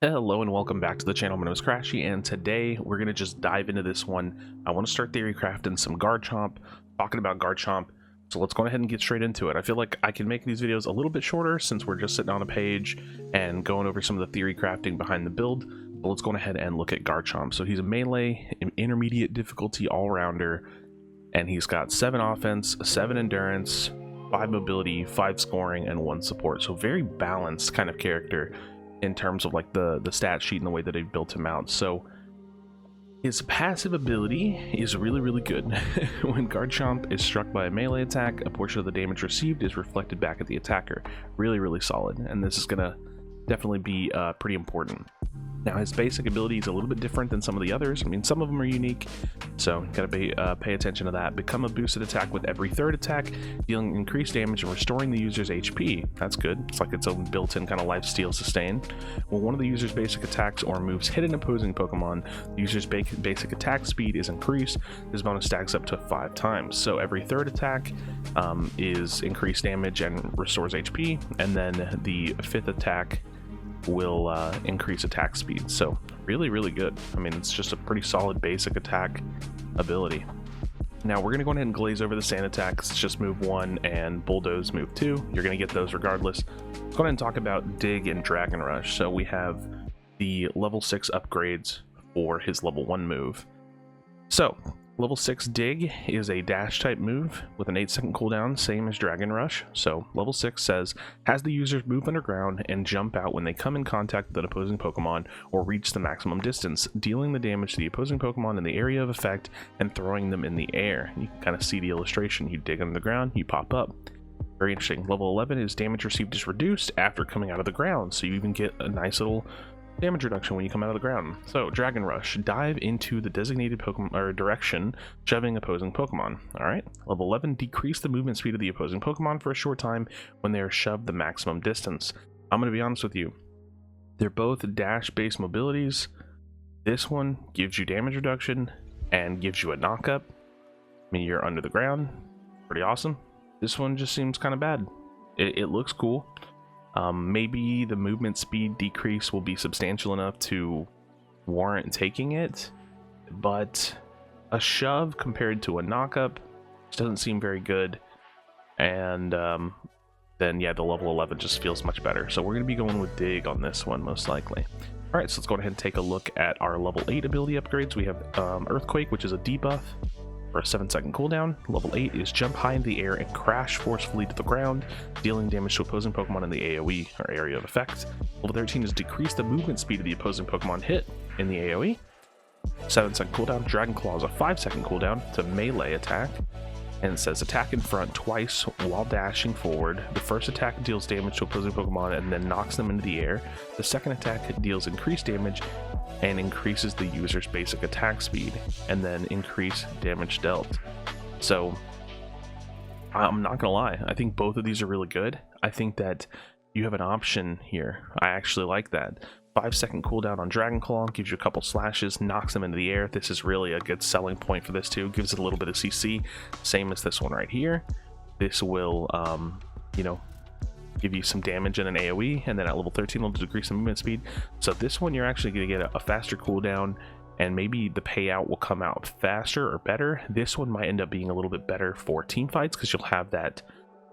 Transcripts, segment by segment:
Hello and welcome back to the channel. My name is Crashy, and today we're going to just dive into this one. I want to start theory crafting some Garchomp, talking about Garchomp. So let's go ahead and get straight into it. I feel like I can make these videos a little bit shorter since we're just sitting on a page and going over some of the theory crafting behind the build. But let's go ahead and look at Garchomp. So he's a melee, an intermediate difficulty all-rounder, and he's got 7 offense, 7 endurance, 5 mobility, 5 scoring, and 1 support. So very balanced kind of character in terms of like the stat sheet and the way that they've built him out. So his passive ability is really good. When Garchomp is struck by a melee attack, a portion of the damage received is reflected back at the attacker. Really solid, and this is gonna definitely be pretty important. Now his basic ability is a little bit different than some of the others. I mean, some of them are unique, so you gotta pay attention to that. Become a boosted attack with every 3rd attack, dealing increased damage and restoring the user's HP. That's good. It's like its own built-in kind of lifesteal sustain. When one of the user's basic attacks or moves hit an opposing Pokemon, the user's basic attack speed is increased. This bonus stacks up to 5 times. So every 3rd attack is increased damage and restores HP, and then the 5th attack will increase attack speed. So really good. I mean, it's just a pretty solid basic attack ability. Now we're going to go ahead and glaze over the sand attacks. It's just move 1 and bulldoze move 2. You're going to get those regardless. Let's go ahead and talk about dig and dragon rush. So we have the level 6 upgrades for his level 1 move. So level 6 dig is a dash type move with an 8-second cooldown, same as Dragon Rush. So level 6 says, has the users move underground and jump out when they come in contact with an opposing Pokemon or reach the maximum distance, dealing the damage to the opposing Pokemon in the area of effect and throwing them in the air. You can kind of see the illustration. You dig under the ground, you pop up. Very interesting. Level 11 is damage received is reduced after coming out of the ground, so you even get a nice little damage reduction when you come out of the ground. So Dragon Rush, dive into the designated Pokemon or direction, shoving opposing Pokemon. All right. Level 11, decrease the movement speed of the opposing Pokemon for a short time when they are shoved the maximum distance. I'm going to be honest with you, they're both dash based mobilities. This one gives you damage reduction and gives you a knock up. I mean, you're under the ground, pretty awesome. This one just seems kind of bad. It looks cool. Maybe the movement speed decrease will be substantial enough to warrant taking it, but a shove compared to a knockup doesn't seem very good. And then yeah, the level 11 just feels much better. So we're going to be going with dig on this one most likely. All right, so let's go ahead and take a look at our level 8 ability upgrades. We have Earthquake, which is a debuff for a 7-second cooldown. Level 8 is jump high in the air and crash forcefully to the ground, dealing damage to opposing Pokemon in the AoE, or area of effect. Level 13 is decrease the movement speed of the opposing Pokemon hit in the AoE. 7-second cooldown. Dragon Claw is a 5-second cooldown to melee attack, and it says attack in front twice while dashing forward. The first attack deals damage to opposing Pokemon and then knocks them into the air. The second attack deals increased damage and increases the user's basic attack speed, and then increase damage dealt. So I'm not gonna lie, I think both of these are really good. I think that you have an option here. I actually like that. 5-second cooldown on Dragon Claw gives you a couple slashes, knocks them into the air. This is really a good selling point for this too. Gives it a little bit of CC, same as this one right here. This will you know, give you some damage in an AoE, and then at level 13 will decrease the movement speed. So this one you're actually going to get a faster cooldown, and maybe the payout will come out faster or better. This one might end up being a little bit better for team fights because you'll have that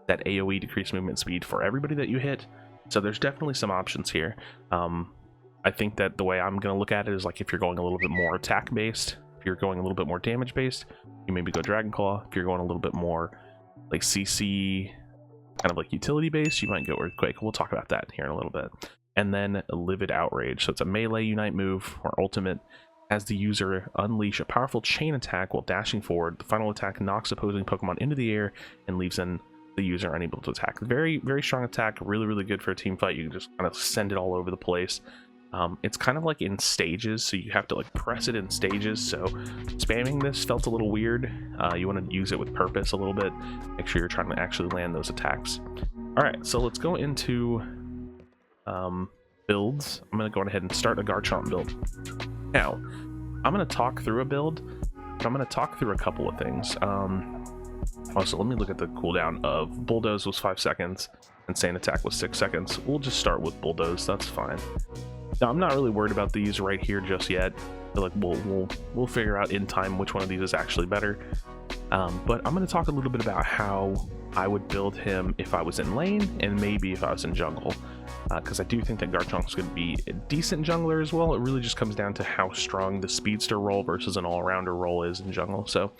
AoE decreased movement speed for everybody that you hit. So there's definitely some options here. I think that the way I'm going to look at it is like if you're going a little bit more attack based, if you're going a little bit more damage based, you maybe go Dragon Claw. If you're going a little bit more like CC, kind of like utility based, you might go Earthquake. We'll talk about that here in a little bit. And then Livid Outrage. So it's a melee unite move or ultimate. As the user unleash a powerful chain attack while dashing forward, the final attack knocks opposing Pokemon into the air and leaves in the user unable to attack. Very strong attack, really good for a team fight. You can just kind of send it all over the place. It's kind of like in stages, so you have to like press it in stages. So spamming this felt a little weird. You want to use it with purpose a little bit. Make sure you're trying to actually land those attacks. All right, so let's go into builds. I'm going to go ahead and start a Garchomp build. Now, I'm going to talk through a build, but I'm going to talk through a couple of things. Also, let me look at the cooldown of Bulldoze was 5 seconds, and Sand Attack was 6 seconds. We'll just start with Bulldoze, that's fine. Now, I'm not really worried about these right here just yet. I feel like we'll figure out in time which one of these is actually better. But I'm going to talk a little bit about how I would build him if I was in lane and maybe if I was in jungle, because I do think that Garchomp's going to be a decent jungler as well. It really just comes down to how strong the speedster role versus an all-rounder role is in jungle. So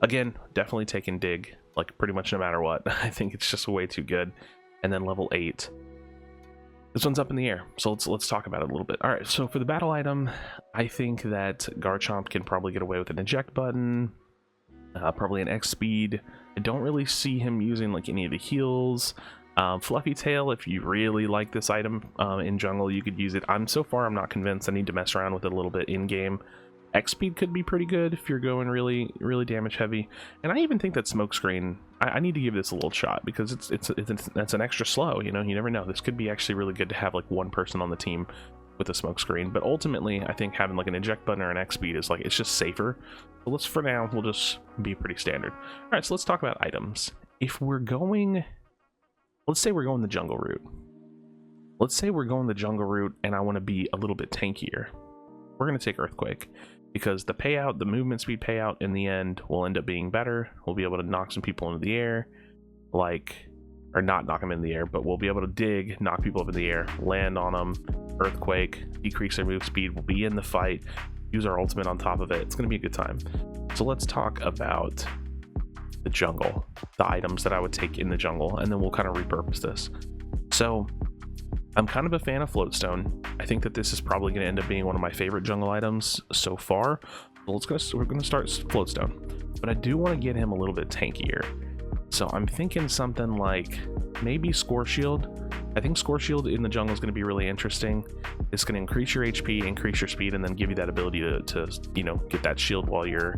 again, definitely taking Dig, like pretty much no matter what. I think it's just way too good. And then level 8. This one's up in the air, so let's talk about it a little bit. All right, so for the battle item, I think that Garchomp can probably get away with an eject button, probably an X speed. I don't really see him using like any of the heals. Fluffy Tail, if you really like this item in jungle, you could use it. So far I'm not convinced. I need to mess around with it a little bit in game. X speed could be pretty good if you're going really damage heavy, and I even think that Smokescreen, I need to give this a little shot because it's an extra slow. You know, you never know. This could be actually really good to have like one person on the team with a Smokescreen, but ultimately I think having like an eject button or an X speed is like, it's just safer. But for now we'll just be pretty standard. All right, so let's talk about items. If we're going, let's say we're going the jungle route. Let's say we're going the jungle route and I want to be a little bit tankier. We're going to take Earthquake, because the payout, the movement speed payout in the end will end up being better. We'll be able to knock some people into the air, like, or not knock them in the air, but we'll be able to dig, knock people up in the air, land on them, Earthquake, decrease their move speed, we'll be in the fight, use our ultimate on top of it. It's going to be a good time. So let's talk about the jungle, the items that I would take in the jungle, and then we'll kind of repurpose this. So I'm kind of a fan of Floatstone. I think that this is probably going to end up being one of my favorite jungle items so far. So we're going to start Floatstone, but I do want to get him a little bit tankier. So I'm thinking something like maybe Score Shield. I think Score Shield in the jungle is going to be really interesting. It's going to increase your HP, increase your speed, and then give you that ability to you know, get that shield while you're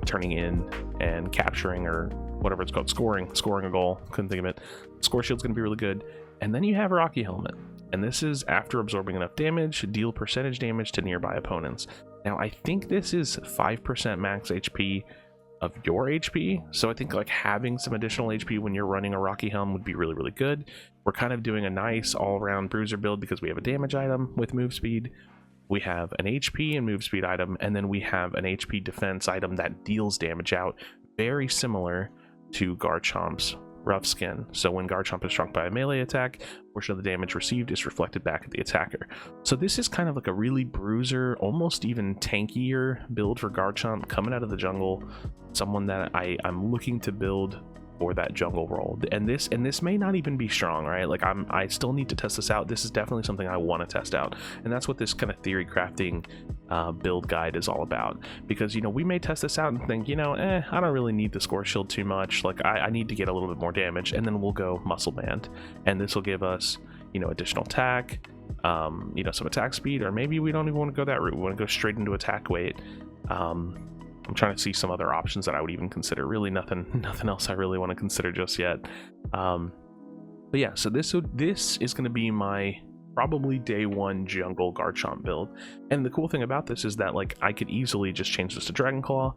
turning in and capturing, or whatever it's called, scoring a goal. Couldn't think of it. Score Shield's going to be really good. And then you have Rocky Helmet, and this is after absorbing enough damage, deal percentage damage to nearby opponents. Now I think this is 5% max HP of your HP, so I think like having some additional HP when you're running a Rocky Helm would be really good. We're kind of doing a nice all-around bruiser build because we have a damage item with move speed, we have an HP and move speed item, and then we have an HP defense item that deals damage out, very similar to Garchomp's Rough Skin. So when Garchomp is struck by a melee attack, a portion of the damage received is reflected back at the attacker. So this is kind of like a really bruiser, almost even tankier build for Garchomp coming out of the jungle. Someone that I'm looking to build for that jungle role, and this may not even be strong, right? Like I still need to test this out. This is definitely something I want to test out, and that's what this kind of theory crafting build guide is all about. Because, you know, we may test this out and think, you know, I don't really need the Score Shield too much, like I need to get a little bit more damage, and then we'll go Muscle Band, and this will give us, you know, additional attack, you know, some attack speed, or maybe we don't even want to go that route. We want to go straight into attack weight. I'm trying to see some other options that I would even consider. Really nothing else I really want to consider just yet. But yeah, so this is going to be my probably day one jungle Garchomp build. And the cool thing about this is that like I could easily just change this to Dragon Claw,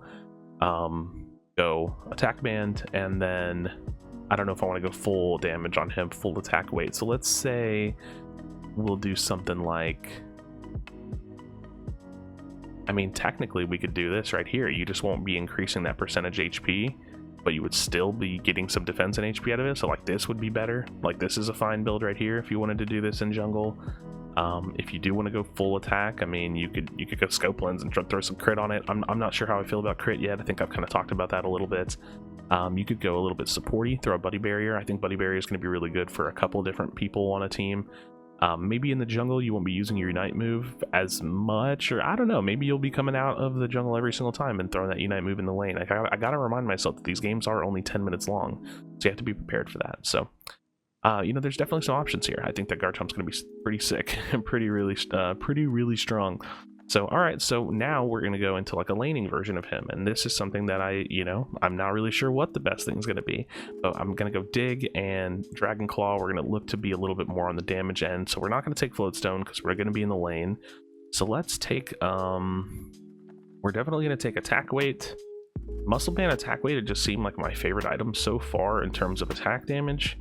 go attack band, and then I don't know if I want to go full damage on him, full attack weight. So let's say we'll do something like, I mean, technically we could do this right here. You just won't be increasing that percentage HP, but you would still be getting some defense and HP out of it. So like this would be better. Like this is a fine build right here if you wanted to do this in jungle. If you do want to go full attack, I mean, you could go Scope Lens and throw some crit on it. I'm not sure how I feel about crit yet. I think I've kind of talked about that a little bit. You could go a little bit supporty, throw a Buddy Barrier. I think Buddy Barrier is going to be really good for a couple different people on a team. Maybe in the jungle you won't be using your Unite move as much, or I don't know, maybe you'll be coming out of the jungle every single time and throwing that Unite move in the lane. I gotta remind myself that these games are only 10 minutes long, so you have to be prepared for that. So you know, there's definitely some options here. I think that Garchomp's gonna be pretty sick and pretty really strong. So all right, so now we're gonna go into like a laning version of him, and this is something that I'm not really sure what the best thing is gonna be, but I'm gonna go Dig and Dragon Claw. We're gonna look to be a little bit more on the damage end, so we're not gonna take Floatstone because we're gonna be in the lane. So let's take we're definitely gonna take attack weight. Muscle Band attack weight, it just seemed like my favorite item so far in terms of attack damage.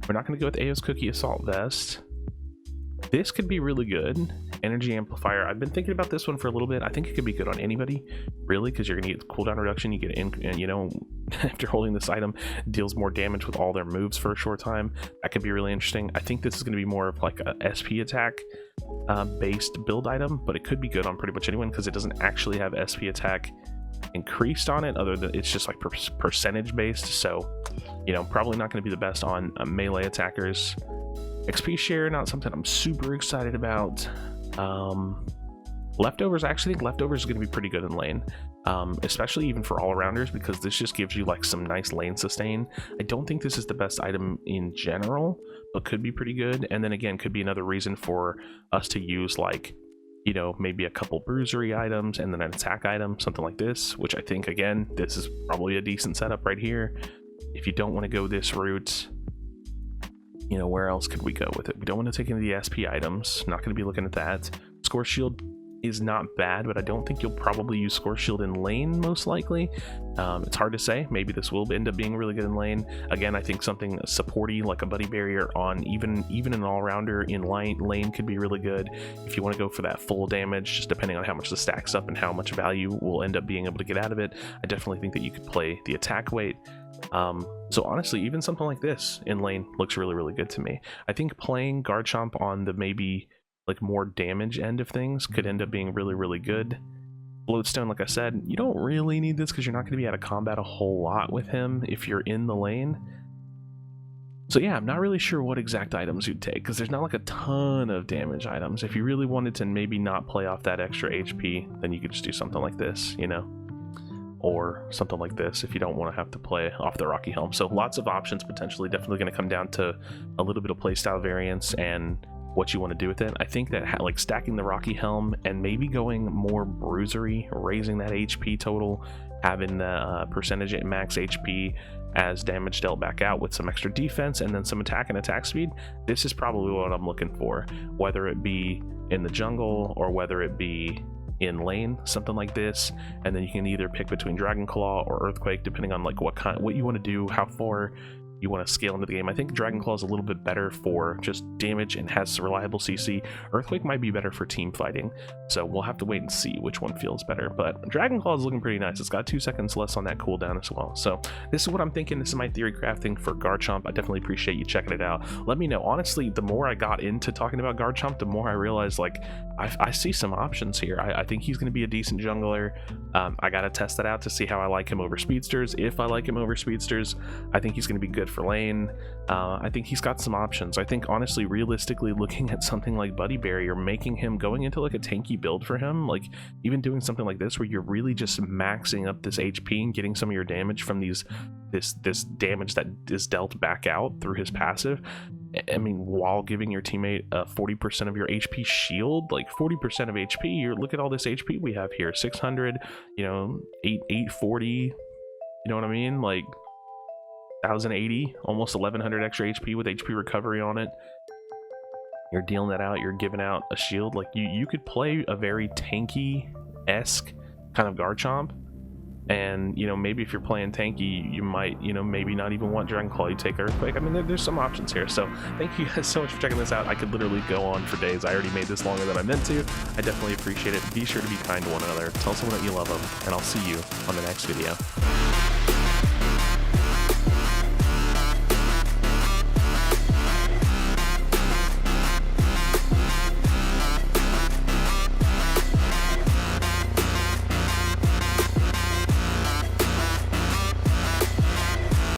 We're not gonna go with Ao's Cookie Assault Vest. This could be really good. Energy Amplifier. I've been thinking about this one for a little bit. I think it could be good on anybody, really, because you're going to get cooldown reduction. You get in, you know, after holding this item, deals more damage with all their moves for a short time. That could be really interesting. I think this is going to be more of like a SP attack based build item, but it could be good on pretty much anyone because it doesn't actually have SP attack increased on it, other than it's just like percentage based. So, you know, probably not going to be the best on melee attackers. XP share, not something I'm super excited about. Leftovers, I actually think leftovers is going to be pretty good in lane, especially even for all-arounders, because this just gives you like some nice lane sustain. I don't think this is the best item in general, but could be pretty good. And then again, could be another reason for us to use, like, you know, maybe a couple bruisery items and then an attack item, something like this, which I think, again, this is probably a decent setup right here. If you don't want to go this route, you know, where else could we go with it? We don't want to take any of the SP items. Not going to be looking at that. Score Shield is not bad, but I don't think you'll probably use Score Shield in lane, most likely. It's hard to say. Maybe this will end up being really good in lane. Again, I think something supporty like a Buddy Barrier on even an all-rounder in lane could be really good. If you want to go for that full damage, just depending on how much this stacks up and how much value we'll end up being able to get out of it, I definitely think that you could play the attack weight. So honestly, even something like this in lane looks really, really good to me. I think playing Garchomp on the maybe like more damage end of things could end up being really, really good. Bloatstone, like I said, you don't really need this because you're not going to be out of combat a whole lot with him if you're in the lane. So yeah, I'm not really sure what exact items you'd take, because there's not like a ton of damage items. If you really wanted to maybe not play off that extra HP, then you could just do something like this, you know? Or something like this if you don't want to have to play off the Rocky Helm. So lots of options potentially, definitely going to come down to a little bit of playstyle variance and what you want to do with it. I think that like stacking the Rocky Helm and maybe going more bruisery, raising that HP total, having the percentage at max HP as damage dealt back out with some extra defense and then some attack and attack speed, this is probably what I'm looking for, whether it be in the jungle or whether it be in lane, something like this. And then you can either pick between Dragon Claw or Earthquake, depending on like what you want to do, how far you want to scale into the game. I think Dragon Claw is a little bit better for just damage and has reliable CC. Earthquake might be better for team fighting, so we'll have to wait and see which one feels better. But Dragon Claw is looking pretty nice. It's got 2 seconds less on that cooldown as well. So this is what I'm thinking. This is my theory crafting for Garchomp. I definitely appreciate you checking it out. Let me know. Honestly, the more I got into talking about Garchomp, the more I realized like I see some options here. I think he's going to be a decent jungler. I got to test that out to see how I like him over speedsters. If I like him over speedsters, I think he's going to be good for lane. I think he's got some options. I think honestly, realistically, looking at something like Buddy Barrier, making him going into like a tanky build for him, like even doing something like this where you're really just maxing up this HP and getting some of your damage from this damage that is dealt back out through his passive. I mean, while giving your teammate 40% of your HP shield, like 40% of HP, look at all this HP we have here, 600, you know, 840, you know what I mean? Like 1080, almost 1100 extra HP with HP recovery on it. You're dealing that out, you're giving out a shield. Like you could play a very tanky-esque kind of Garchomp. And, you know, maybe if you're playing tanky, you might, you know, maybe not even want Dragon Claw, you take Earthquake. I mean, there's some options here. So thank you guys so much for checking this out. I could literally go on for days. I already made this longer than I meant to. I definitely appreciate it. Be sure to be kind to one another. Tell someone that you love them, and I'll see you on the next video.